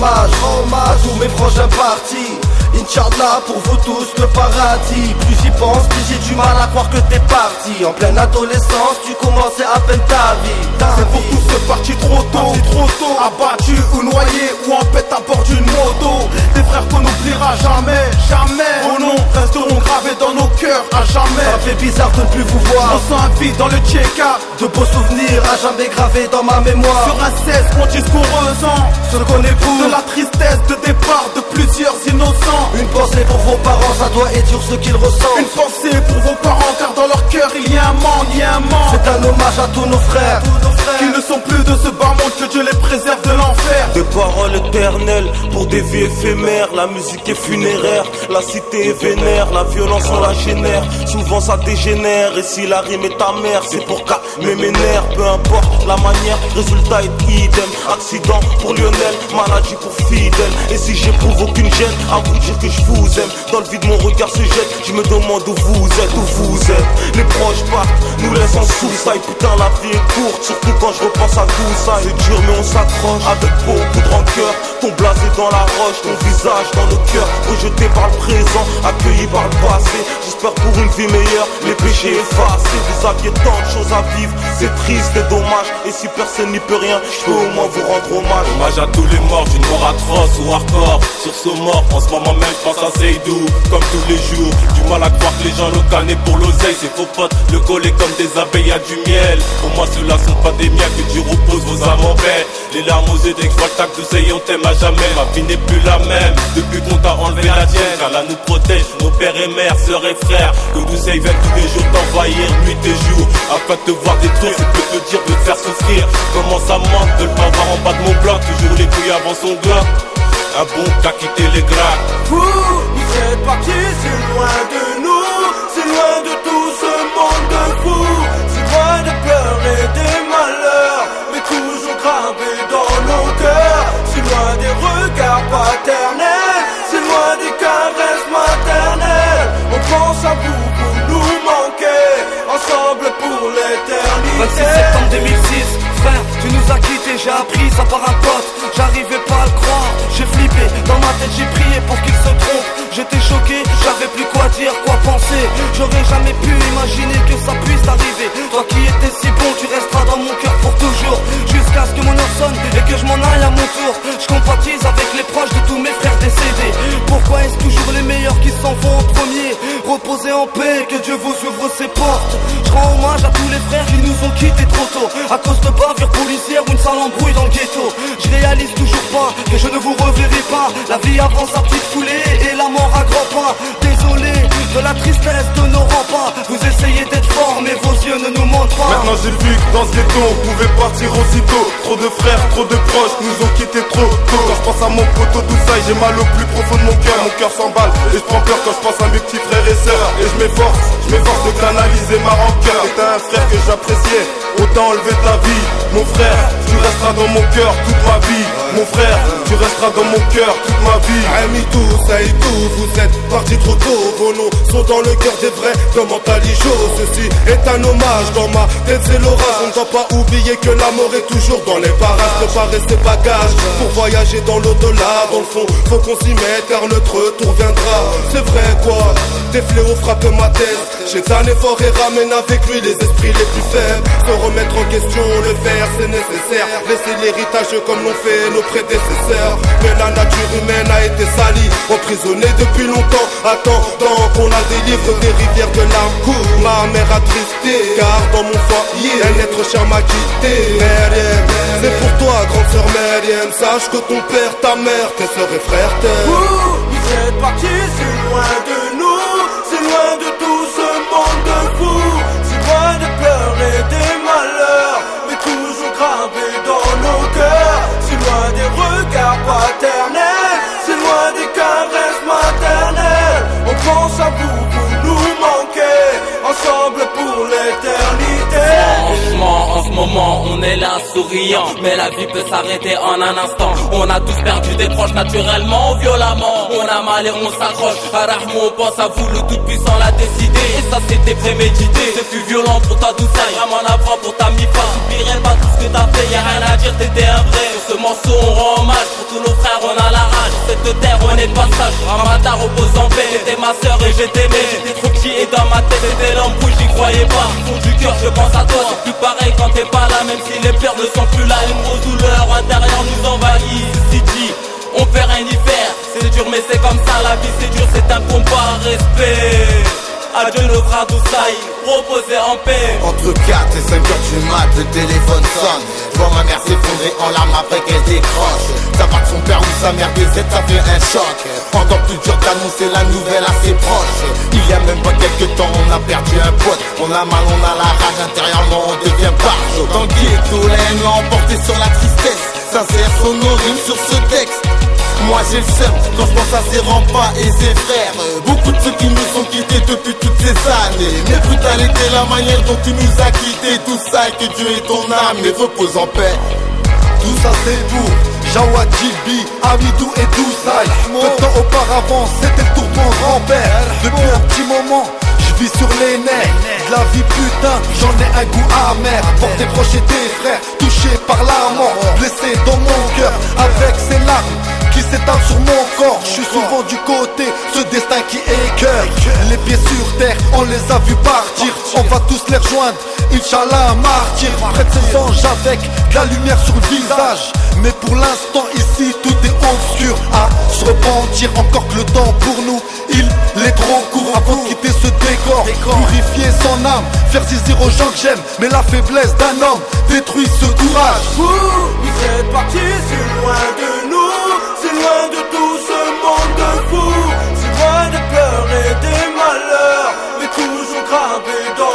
hommage à tous mes frangins partis. Inch'Allah pour vous tous le paradis. Plus j'y pense, plus j'ai du mal à croire que t'es parti. En pleine adolescence, tu commençais à peine ta vie. C'est pour tous ceux partis trop tôt, abattus ou noyés ou en pète à bord d'une moto. Des frères qu'on n'oubliera jamais, jamais. Vos noms resteront gravés dans nos cœurs à jamais. Ça fait bizarre de ne plus vous voir. On sent un vide dans le check-up. De beaux souvenirs à jamais gravés dans ma mémoire. Sur un 16, mon discours ressent ce qu'on épouse, de la tristesse de départ de plusieurs innocents. Une pensée pour vos parents, ça doit édure ce qu'ils ressentent. Une pensée pour vos parents, car dans leur cœur il y a un manque, il y a un manque. C'est un hommage à tous nos frères, qui ne sont plus de ce bas monde, que Dieu les préserve de l'enfer. Des paroles éternelles pour des vies éphémères. La musique est funéraire, la cité est vénère. La violence on la génère, souvent ça dégénère. Et si la rime est ta mère, c'est pour calmer mes nerfs. Peu importe la manière, résultat est idem. Accident pour Lionel, maladie pour Fidèle. Et si j'éprouve aucune gêne à vous dire que je vous aime, dans le vide mon regard se jette. Je me demande où vous êtes. Les proches partent, nous laissent en sous-saille. Putain la vie est courte, surtout quand je repense à tout ça. C'est dur mais on s'accroche avec beaucoup de rancœur. Ton blasé dans la roche, ton visage dans nos cœurs. Rejeté par le présent, accueilli par le passé. J'espère pour une vie meilleure, les péchés effacés. Vous aviez tant de choses à vivre, c'est triste et dommage. Et si personne n'y peut rien, je peux au moins vous rendre hommage. Hommage à tous les morts d'une mort atroce ou hardcore. Sur ce mort, en ce moment même je pense à Seydou. Comme tous les jours, du mal à croire que les gens le canent pour l'oseille. Ses faux potes le coller comme des abeilles à du miel. Pour moi ceux-là sont pas des miens, que Dieu repose vos âmes en paix. Les larmes aux yeux dès que je vois le tac d'oseille, on t'aime à jamais. Ma vie n'est plus la même, depuis qu'on t'a enlevé la tienne. Car là nous protège, nos pères et mères, sœurs et frères. Que d'oseille viennent tous les jours t'envahir, nuit et jour. Afin de te voir détruire, c'est que te dire de te faire souffrir. Comment ça manque de le pas voir en bas de mon bloc. Toujours les couilles avant son glock. Un bon qu'a quitté les gras. Vous êtes partis si loin de nous, si loin de tout ce monde de fous, si loin des pleurs et des malheurs, mais toujours gravés dans nos cœurs, si loin des regards paternels, si loin des caresses maternelles. On pense à vous, vous nous manquez, ensemble pour l'éternité. 26 septembre 2006, frère, tu nous as quittés, j'ai appris ça par un pote. J'arrivais pas à le croire, j'ai flippé, dans ma tête j'ai prié pour qu'il se trompe. J'étais choqué, j'avais plus quoi dire, quoi penser. J'aurais jamais pu imaginer que ça puisse arriver. Toi qui étais si bon, tu resteras dans mon cœur pour toujours. Jusqu'à ce que mon heure sonne et que je m'en aille à mon tour. Je compatis avec les proches de tous mes frères décédés. Pourquoi est-ce toujours les meilleurs qui s'en vont en premier? Reposez en paix, que Dieu vous ouvre ses portes. Je rends hommage à tous les frères qui nous ont quittés trop tôt, à cause de bavures policières ou une sale embrouille dans le ghetto. Je réalise toujours pas que je ne vous reverrai pas. La vie avance à petite foulée et la mort à grands pas. Désolé de la tristesse de nos remparts. Vous essayez d'être fort mais vos yeux ne nous mentent pas. Maintenant j'ai vu que dans ce ghetto on pouvait partir aussitôt. Trop de frères, trop de proches nous ont quittés trop tôt. Quand je pense à mon poteau tout ça, j'ai mal au plus profond de mon cœur s'emballe. Et je prends peur quand je pense à mes petits frères et sœurs. Et je m'efforce de canaliser ma rancœur. T'es un frère que j'appréciais, autant enlever ta vie. Mon frère, tu resteras dans mon cœur toute ma vie. Mon frère, tu resteras dans mon cœur toute ma vie. Amitou, Saïdou, vous êtes partis trop tôt. Vos noms sont dans le cœur des vrais, dans Mentalijo. Ceci est un hommage, dans ma tête c'est l'orage. On ne doit pas oublier que l'amour est toujours dans les parages. Préparer ses bagages pour voyager dans l'au-delà. Dans le fond, faut qu'on s'y mette car notre retour viendra. C'est vrai quoi, des fléaux frappent ma tête. Chétan est fort et ramène avec lui les esprits les plus faibles. Se remettre en question, le faire c'est nécessaire. Laisser l'héritage comme l'ont fait nos prédécesseurs. Mais la nature humaine a été salie, emprisonnée depuis longtemps, attendant qu'on la délivre des rivières de l'amour. Ma mère attristé, car dans mon foyer un être cher m'a quitté. Meriem, c'est pour toi grande sœur Meriem. Sache que ton père, ta mère, tes sœurs et frères t'aiment. Vous êtes partis si loin de nous, si loin de tout ce monde de fous, si loin des pleurs et des malheurs, mais toujours gravés dans nos cœurs, si loin des regards paternels, si loin des caresses maternelles. On pense à vous, vous nous manquez, ensemble pour l'éternité. Franchement, en ce moment, on est là souriant, mais la vie peut s'arrêter en un instant. On a tous perdu des proches naturellement ou violemment. On a mal et on s'accroche. À Rahmou, on pense à vous, le tout-puissant l'a décidé. Et ça, c'était prémédité. Ce fut violent pour ta douceur, vraiment navrant pour ta mi-fa. J'oublierai pas tout ce que t'as fait, y'a rien à dire, t'étais un vrai. Sur ce morceau, on rend hommage pour tous nos frères, on a est de passage. Ramada repose en paix, t'étais ma sœur et je t'aimais. J'étais trop petit et dans ma tête c'était l'embrouille, j'y croyais pas. Au fond du cœur je pense à toi, c'est plus pareil quand t'es pas là. Même si les pleurs ne sont plus là, une grosse douleur intérieure nous envahit. City, on peut rien y faire. C'est dur mais c'est comme ça, la vie c'est dur, c'est un combat, respect. Adieu nos bras d'Oussaï, reposez en paix. Entre 4 et 5 heures du mat, le téléphone sonne. Je vois ma mère s'effondrer en larmes après qu'elle décroche. Ça part de son père ou sa mère décède, ça fait un choc. Encore plus dur d'annoncer la nouvelle assez proche. Il y a même pas quelques temps, on a perdu un pote. On a mal, on a la rage, intérieurement on devient barjo. Dans le ghetto, la haine l'a emporté sur la tristesse. Sincère sonore sur ce texte. Moi j'ai le seum quand je pense à ses remparts et ses frères. Beaucoup de ceux qui nous ont quittés depuis toutes ces années. Mais brutalité, la manière dont tu nous as quittés. Tout ça et que Dieu est ton âme et repose en paix. Tout ça c'est pour Jawad, Jibi, Amidou et Douzaï. Peu de temps auparavant c'était le tour de mon grand-père. Depuis un petit moment je vis sur les nerfs de la vie, putain, j'en ai un goût amer. Pour tes proches et tes frères, touchés par la mort, blessés dans mon cœur, avec ces larmes qui s'étalent sur mon corps. Je suis souvent du côté, ce destin qui écoeure. Les pieds sur terre, on les a vus partir. On va tous les rejoindre, Inch'Allah, martyr. Près de ces anges avec de la lumière sur le visage. Mais pour l'instant ici tout est obscur. À se repentir, encore que le temps pour nous il est trop court. Avant de quitter ce décor, purifier son âme, faire saisir aux gens que j'aime. Mais la faiblesse d'un homme détruit ce courage. Vous êtes partis si loin de nous, si loin de tout ce monde de fous, si loin des pleurs et des malheurs, mais toujours gravés dans